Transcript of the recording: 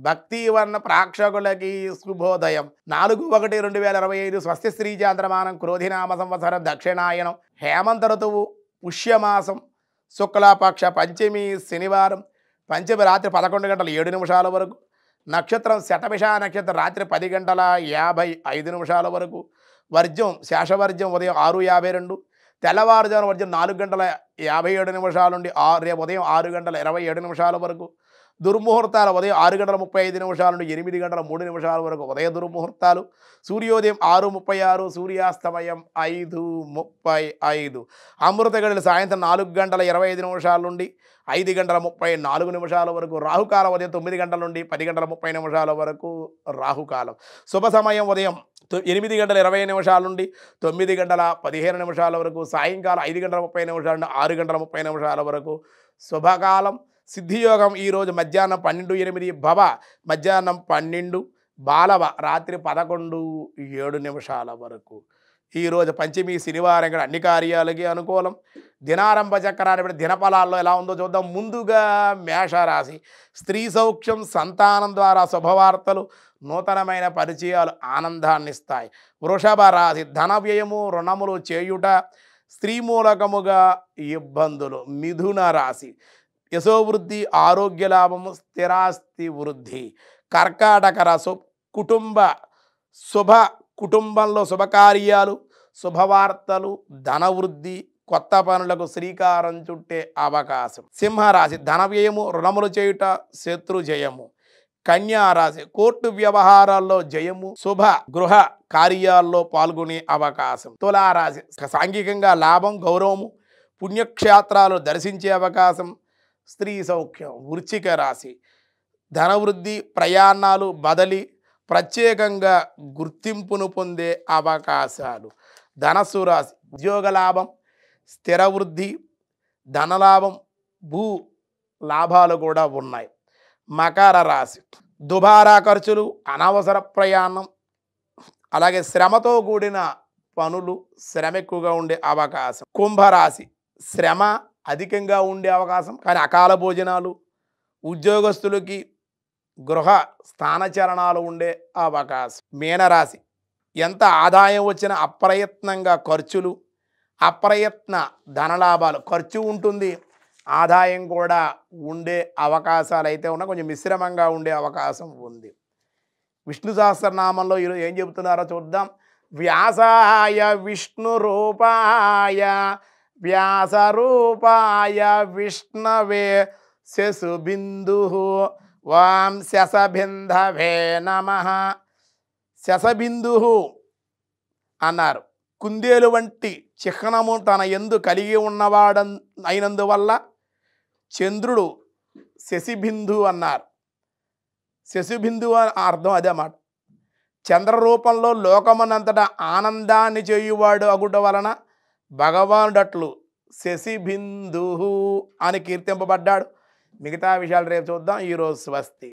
భక్తివర్ణ ప్రేక్షకులకి శుభోదయం 4/1/2025 స్వస్తి శ్రీ చాంద్రమానం క్రోధినామ సంవత్సరం దక్షిణాయనం హేమంత ఋతువు పుష్యమాసం శుక్లపక్ష పంచమి శనివారం పంచమి రాత్రి 11:07 వరకు నక్షత్రం శతభిష నక్షత్రం రాత్రి 10:55 వరకు వర్జం శేషవర్జం ఉదయం 6:52 తెల్లవారుజామున వర్జం 4:57 నుండి రేపు ఉదయం 6:27 వరకు దుర్ముహూర్తాలు ఉదయం 6:35 నుండి 8:03 వరకు ఉదయ దుర్ముహూర్తాలు సూర్యోదయం 6:36 సూర్యాస్తమయం 5:35 అమృత గడియలు సాయంత్రం 4:25 నుండి 5:34 వరకు రాహుకాలం ఉదయం 9 గంటల నుండి 10:30 వరకు రాహుకాలం శుభ సమయం ఉదయం 8:20 నుండి 9:15 వరకు సాయంకాలం 5:30 నుండి 6:30 వరకు శుభకాలం సిద్ధియోగం ఈరోజు మధ్యాహ్నం 12:08 భవ మధ్యాహ్నం 12 బాలవ రాత్రి 11:07 వరకు ఈరోజు పంచమి శనివారం కూడా అన్ని కార్యాలకి అనుకూలం దినారంభ చక్రాన్ని దినఫలాల్లో ఎలా ఉందో చూద్దాం ముందుగా మేషరాశి స్త్రీ సౌఖ్యం సంతానం ద్వారా శుభవార్తలు నూతనమైన పరిచయాలు ఆనందాన్ని ఇస్తాయి వృషభ రాశి ధన వ్యయము రుణములు చేయుట స్త్రీ మూలకముగా ఇబ్బందులు మిథున రాశి యశోవృద్ధి ఆరోగ్య లాభము స్థిరాస్తి వృద్ధి కర్కాటక రాశి కుటుంబంలో శుభకార్యాలు శుభవార్తలు ధనవృద్ధి కొత్త పనులకు శ్రీకారం చుట్టే అవకాశం సింహరాశి ధన వ్యయము రుణములు చేయుట శత్రు జయము కన్యారాశి కోర్టు వ్యవహారాల్లో జయము శుభ గృహ కార్యాల్లో పాల్గొనే అవకాశం తులారాశి సాంఘికంగా లాభం గౌరవము పుణ్యక్షేత్రాలు దర్శించే అవకాశం స్త్రీ సౌఖ్యం వృశ్చిక రాశి ధనవృద్ధి ప్రయాణాలు బదిలీ ప్రత్యేకంగా గుర్తింపును పొందే అవకాశాలు ధనస్సు రాశి ఉద్యోగ లాభం స్థిర వృద్ధి ధనలాభం భూ లాభాలు కూడా ఉన్నాయి మకర రాశి దుబారా ఖర్చులు అనవసర ప్రయాణం అలాగే శ్రమతో కూడిన పనులు శ్రమ ఎక్కువగా ఉండే అవకాశం కుంభరాశి శ్రమ అధికంగా ఉండే అవకాశం కానీ అకాల భోజనాలు ఉద్యోగస్తులకి గృహ స్థానచరణాలు ఉండే అవకాశం మీనరాశి ఎంత ఆదాయం వచ్చినా అప్రయత్నంగా ఖర్చులు అప్రయత్న ధనలాభాలు ఖర్చు ఉంటుంది ఆదాయం కూడా ఉండే అవకాశాలు అయితే ఉన్నా కొంచెం మిశ్రమంగా ఉండే అవకాశం ఉంది విష్ణు సహస్రనామంలో ఈరోజు ఏం చెబుతున్నారో చూద్దాం వ్యాసాయ విష్ణు రూపాయ వ్యాస రూపాయ విష్ణవే శశుబిందు వాం శశబింధవే నమః శశబిందు అన్నారు కుందేలు వంటి చిహ్నము తన యందు కలిగి అయినందువల్ల చంద్రుడు శశిబిందు అన్నారు శశిబిందు అర్థం అదే మాట చంద్రరూపంలో లోకమనంతటా ఆనందాన్ని చేయువాడు అగుట వలన భగవానుడట్లు శశిబిందు అని కీర్తింపబడ్డాడు మిగతా విషయాలు రేపు చూద్దాం ఈరోజు స్వస్తి